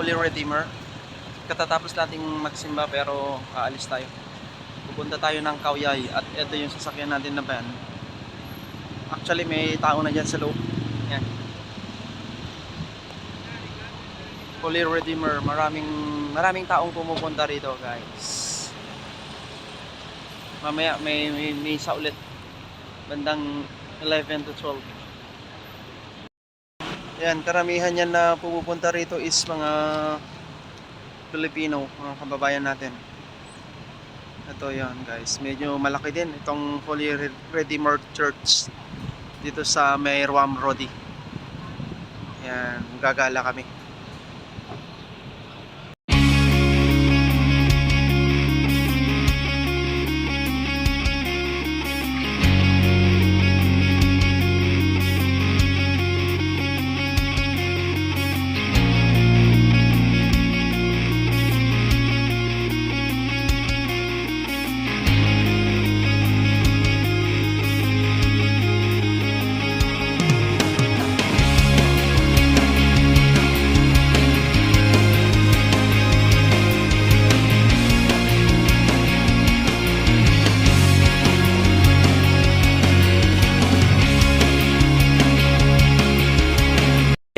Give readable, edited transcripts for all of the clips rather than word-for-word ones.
Holy Redeemer. Katatapos nating magsimba pero aalis tayo. Pupunta tayo ng Kawyay at ito yung sasakyan natin na van. Actually may tao na dyan sa loob. Yan. Holy Redeemer, maraming taong pumupunta rito, guys. Mamaya may misa ulit bandang 11 to 12. Yan, karamihan yan na pumupunta rito is mga Pilipino, mga kababayan natin. Ito yan, guys, medyo malaki din itong Holy Redeemer Church dito sa may Ruam Rodi. Yan, gagala kami.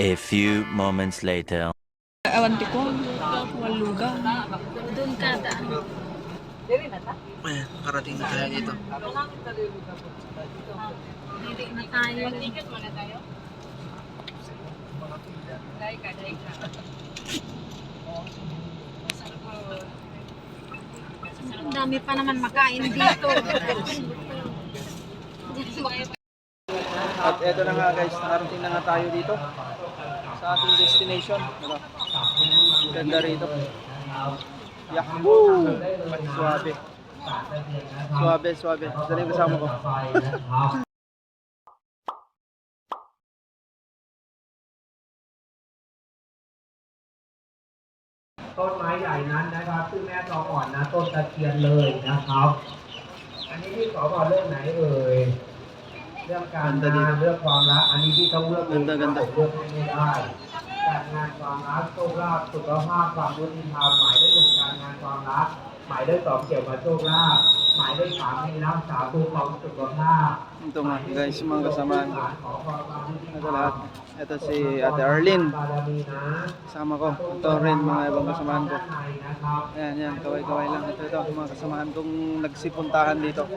A few moments later. Awan ko, waluga. Doon ka daan. Ayan, karating na tayo dito. Hindi na tayo. Ticket mo na tayo? Dahil ka. Ang dami pa naman makain dito. At eto na nga, guys, narating na nga tayo dito sa ating destination. Diba? Ganda rito. Yahoo! Suabe. Suabe. Dali yung kasama ko.ต้นไม้ใหญ่นั้นนะครับชื่อแม่ตออ่อนนะต้นตะเคียนเลยนะครับอันนี้ที่ขอบอกเรื่องไหนเอ่ยเรื่องการงานเรื่องความรักอันนี้ที่ต้องเลือกเลือกให้ไม่ได้การงานความรักโชคลาภสุขภาพความยุติธรรมหมายเลข 1การงานความรักหมายเลข 2เกี่ยวกับโชคลาภหมายเลข 3ให้รักษาผู้ของสุขภาพ Ito nga, guys, yung mga kasamaan ko. Ito lahat. Ito si Ate Arlene. Kasama ko. Ito rin mga ibang kasamaan ko. Yan, kaway-kaway lang. Ito, mga kasamaan kong nagsipuntahan dito.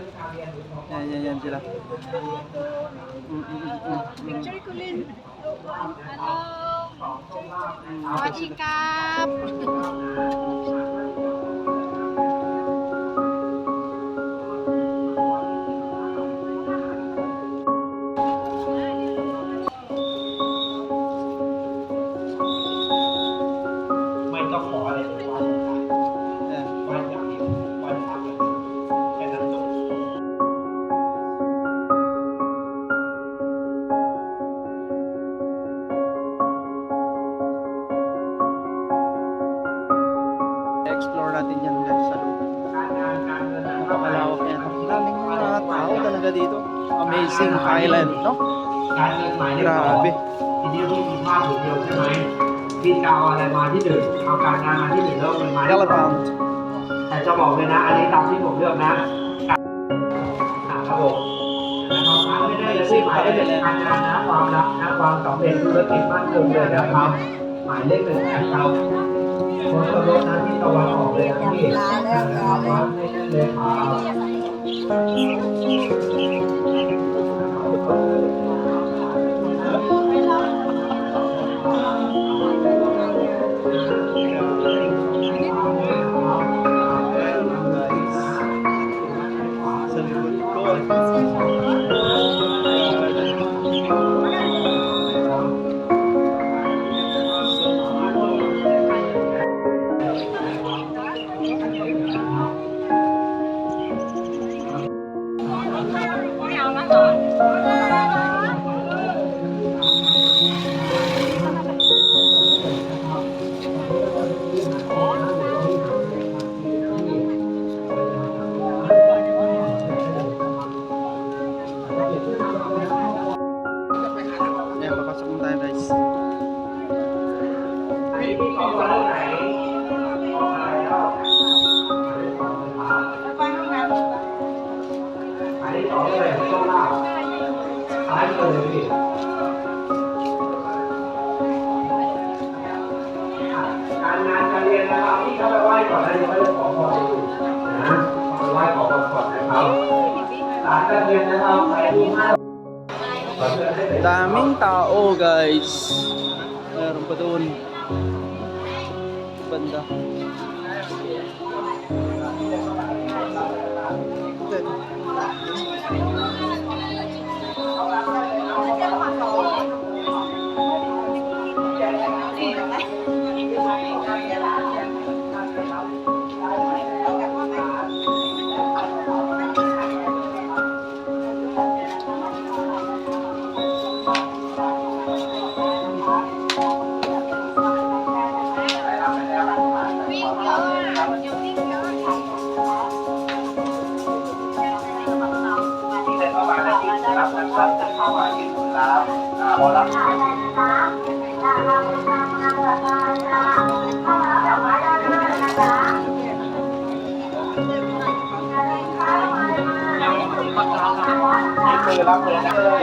Yan sila. Picture ko rin. Hello. Wajikap. Explore natin yan, guys, sa loob. Napakalawak yan. Daming mga tao talaga dito. Amazing island, no? การเงินหมายเลข Grabe. ทีนี้พี่มีภาพอยู่เดียวใช่ไหมพี่จะเอาอะไรมาที่ 1เอาการงานมาที่ 1แล้วเป็นมาที่ Elephant. แต่จะบอกเลยนะอันนี้ตามที่ผมเลือกนะครับผมนะครับไม่ได้เลยที่หมายเลขการงานนะความรักนะความสำเร็จธุรกิจมั่นคงเลยนะครับหมายเลข 1นะครับคนขับรถนะที่ตะวันออกเลยนะพี่นะครับไม่ได้เลยครับ เลยพี่การงานการเรียนนะครับที่เขาไปไหว้ก่อนนะเดี๋ยวเขาจะขอพรอยู่นะไปไหว้ขอพรก่อนนะครับหลานการเรียนนะครับใส่ดูมาก Daming tao guys. Meron pa doon. Banda.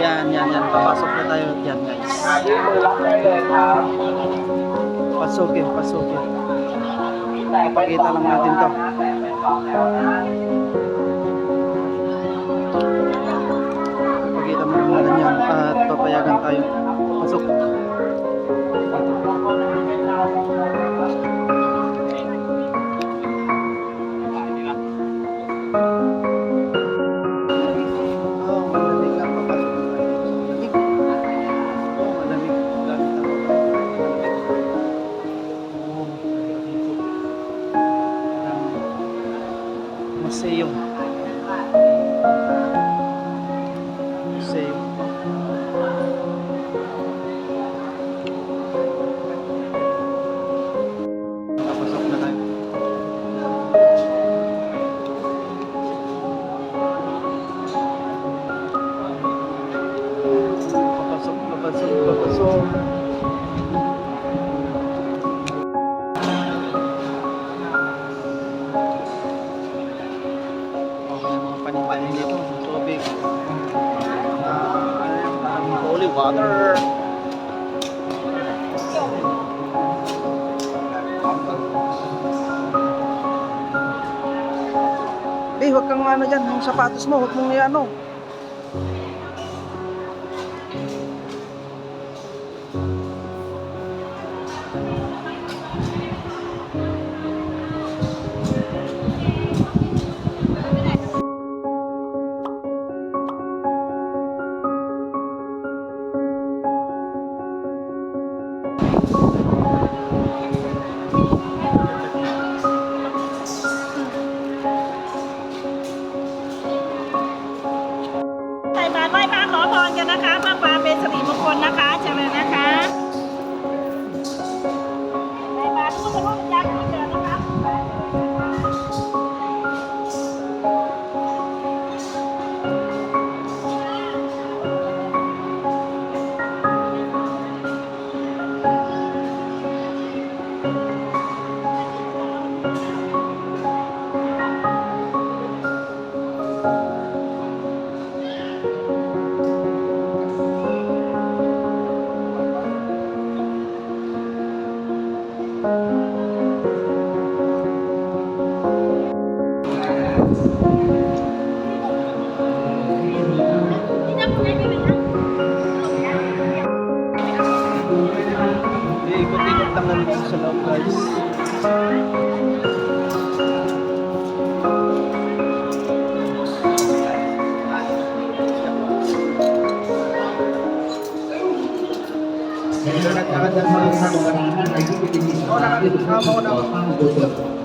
Yan. Papasok na tayo dyan guys. Pasok eh. Ipakita lang natin to. Ipakita mo lang natin yan at papayagan tayo. Pasok. Museo. Papasok na tayo. Papasok. Panin dito, tubig. Holy water. Huwag kang ano dyan, yung sapatos mo, huwag mong iano. Ikot-ikot lang natin sa loob guys. Nagkakad ng mga kabataan ayที่เป็นที่สำคัญที่สุดของเราสร้างบท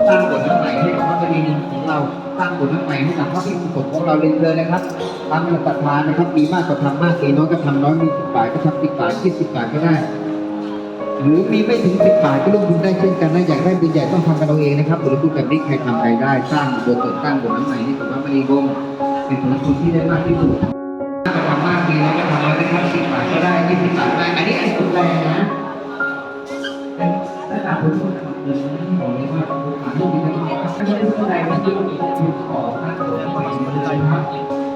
สร้างบทใหม่ให้กับพระบริณของเราสร้างบทใหม่ให้กับพระภิกษุสงฆ์ของเราเลยนะครับทำหลักศรัทธานะครับมีมากก็ทำมากมีน้อยก็ทำน้อยมี10 บาทก็ทำ10 บาท20 บาทก็ได้หรือมีไม่ถึง10 บาทก็ร่วมบุญได้เช่นกันนะอยากได้บุญใหญ่ต้องทำกันเอาเองนะครับบุญบุญแบบนี้ใครทำใครได้สร้างบทสร้างบทใหม่ให้กับพระบริณเป็นผลบุญที่ได้มากที่สุดก็ทำมากมีน้อยก็ทำน้อยนะครับ10 บาทก็ได้20 บาทได้อันนี้อันสุดแรงนะและตามผมพูดเดินที่บอกเลยว่าผ่านรูปนี้นะครับถ้าไม่เข้าใจว่าที่มีขอพระสงฆ์ไปมันเลยครับ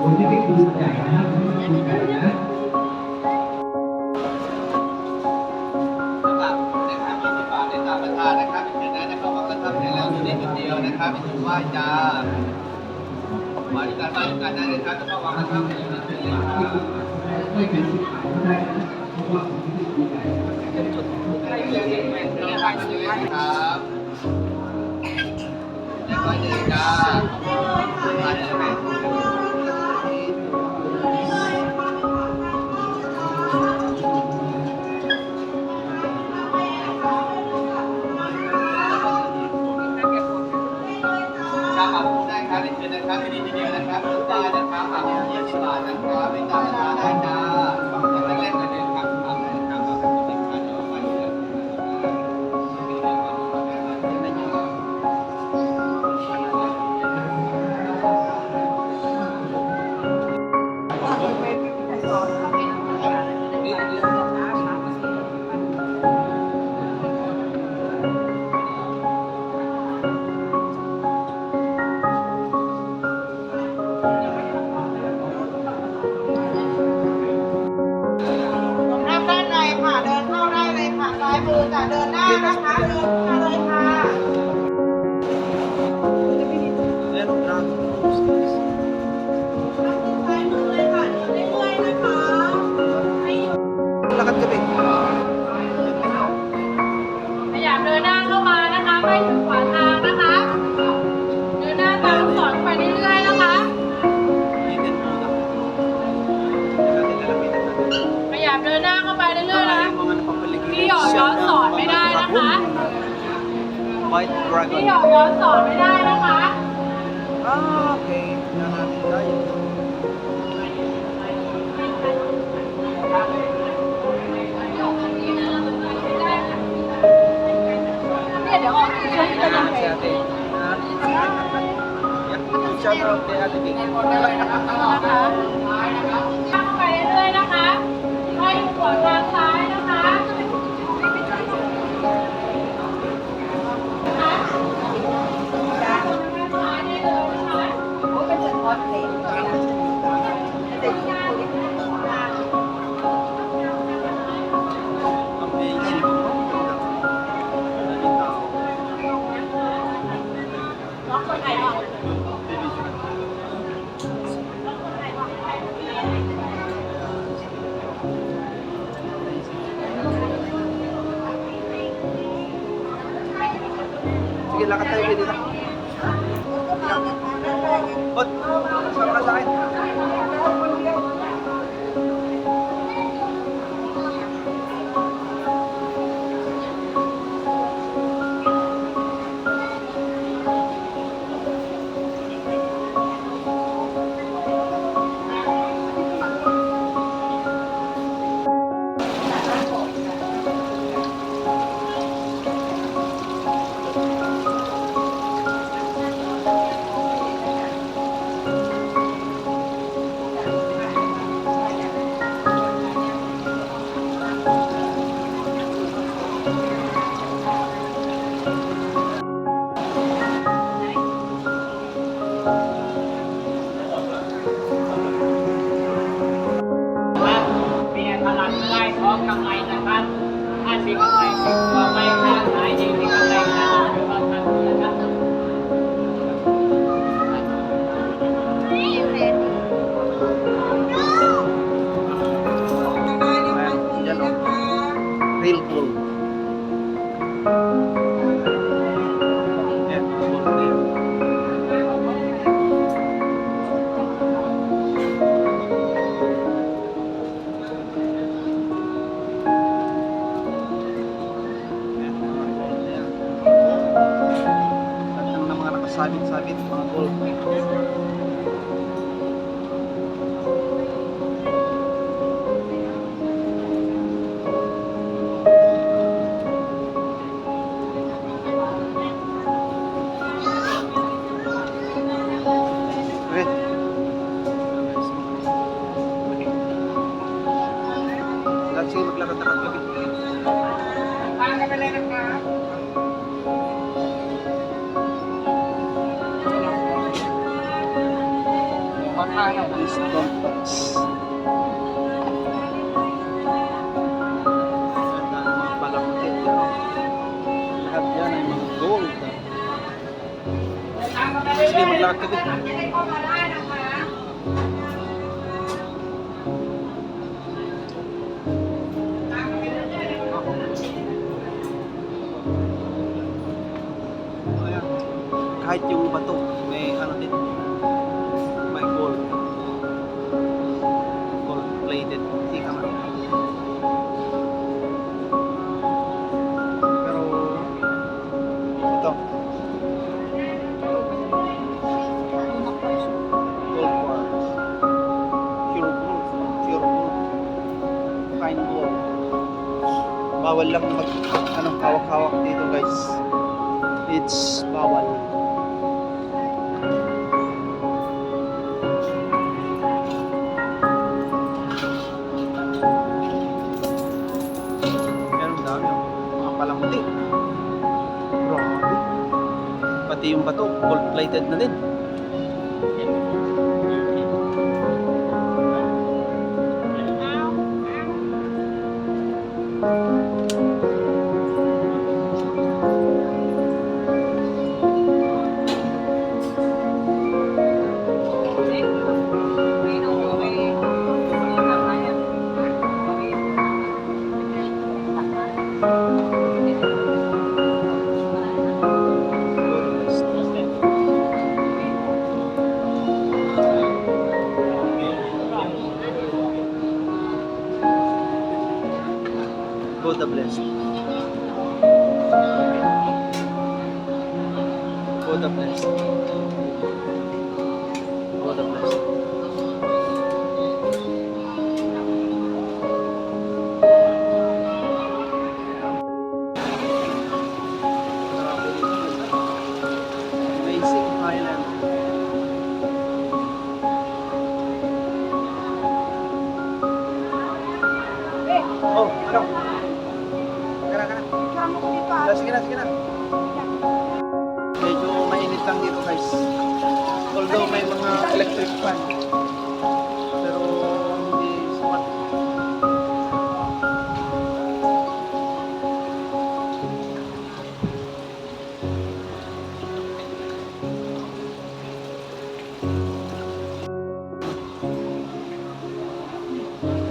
ผมจะไม่คุยใหญ่นะครับไม่คุยใหญ่นะ นะครับเป็นถุงไหว้จ้ามาด้วยกันได้เลยครับจะมาวางข้างๆครับแล้วก็เดินจ้ามาได้ไหมได้ครับเป็นเชิญนะครับเป็นดีเดียวนะครับลูกตานะครับหา20 บาทนะครับเป็นตาราได้จ้าอย่างแรกๆกันเลยครับทำเลยนะครับเอาไปเป็นการเอาไปเลยนั่งด้านในค่ะ เดินเข้าได้เลยค่ะ ซ้ายมือจะเดินหน้านะคะ เดินเข้าเลยค่ะ Meron na. ซ้ายมือเลยค่ะ เดินเรื่อยๆนะคะ Lakad kami. ขยับเดินหน้าเข้ามานะคะ ไม่ถึงขวางทางนะคะ เดินหน้าตามลูกศรไปเรื่อยๆนะคะ Itin muna. Natin lalapitan natin. ขยับเดินหน้าเข้าไปเรื่อยๆนะ Yung mga napapaligid. พี่หยอกย้อนสอนไม่ได้นะคะ White พี่ dragon. หยอกย้อนสอนไม่ได้นะคะ Ah, okay. Na natin tayo. เนี่ยเดี๋ยวออกจากช่วยกันยังไง Si ate. Shout out kay ate Vic. นะคะเข้าไปเรื่อยๆนะคะไม่ถึงขวางทางซ้ายนะคะซ้ายได้เลยนะคะ Amazing. Daming tao. ล็อกคนไทยออก Sige, lakad tayo dito. Bot, sama ka sa akin. Real cool. Yan, cool na yun. Yan, mga gold na yan. Lahat ng mga nakasabit-sabit, mga gold. Okay. Lahat sige maglakad-lakad kami. Please don't touch. Ganda ng mga palamutin. Lahat yan ay mga gold. Sige, maglakad ka din.จะได้เข้ามาได้นะคะ Ayan. Kahit yung bato, may ano din. May gold. Gold plated. Hindi ka man. Pero, ito. Gold bars. Pure gold. Pure gold. Fine gold. Bawal lang mag, hawak-hawak dito guys. It's bawal. Pero ang dami mga palamuti. Grabe. Pati yung bato, gold plated na din. Buddha blessed. Buddha blessed. Buddha blessed. Amazing island. Oh, ano? Sige na. Medyo mainit lang dito guys. Although may mga electric fan. Pero hindi sapat.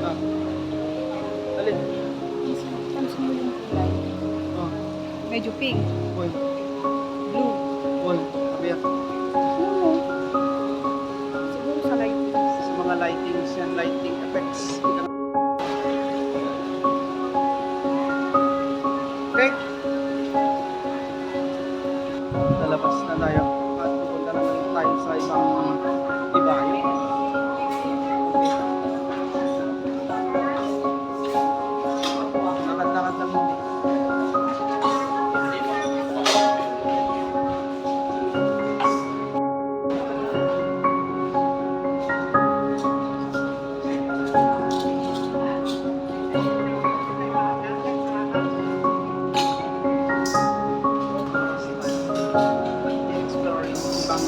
Ah. Alin? Pansin mo yung kulay. Oh. Medyo pink. Uy. Blue. Uy. Kabiyak. Siguro sa light. Sa mga lightings yan, lighting effects. Okay. Lalabas na tayo. At pupunta naman tayo sa ibang ibayo. Lakad-lakad lang hindi. Exploring ibang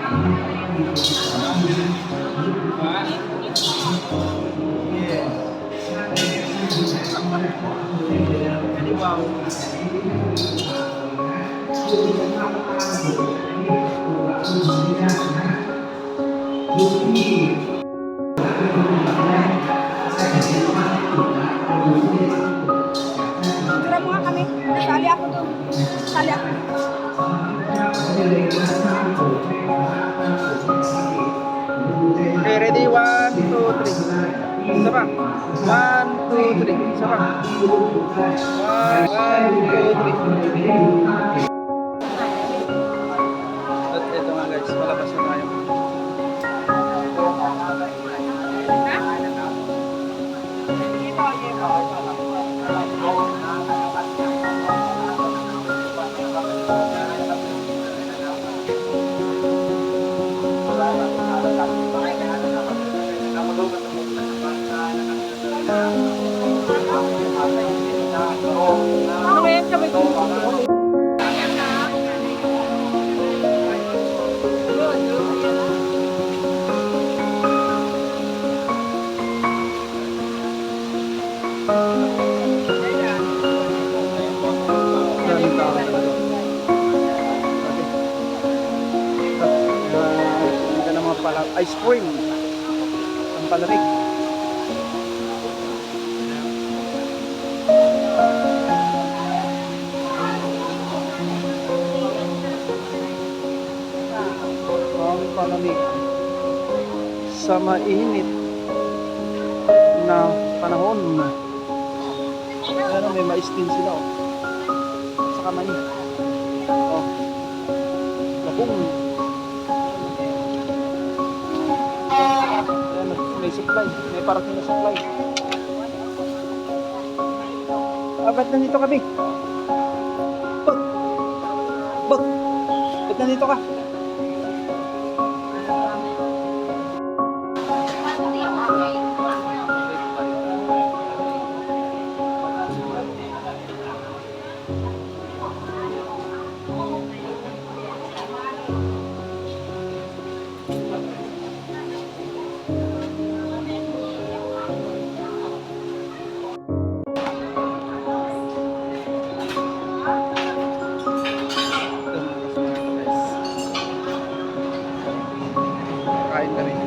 Thank you. Tira mo nga kami. Sali ako doon. Sali ako. Okay, ready? 1, 2, 3. Isa pa. 1, 2, 3. Isa pa. 1, 2, 3. At ito nga guys, malabas na tayo. Ano kaya sabi ko? Daming tao talaga. Ang ganda ng mga ice cream. Ang palamig. Ang palamig sa mainit na panahon. Pero may mais din sila, oh. Saka mani. Oh. Labong. Ayan, may supply. May parating na supply. Ba't nandito kami? Bag! Bag! Ba't nandito ka? Kain na rin.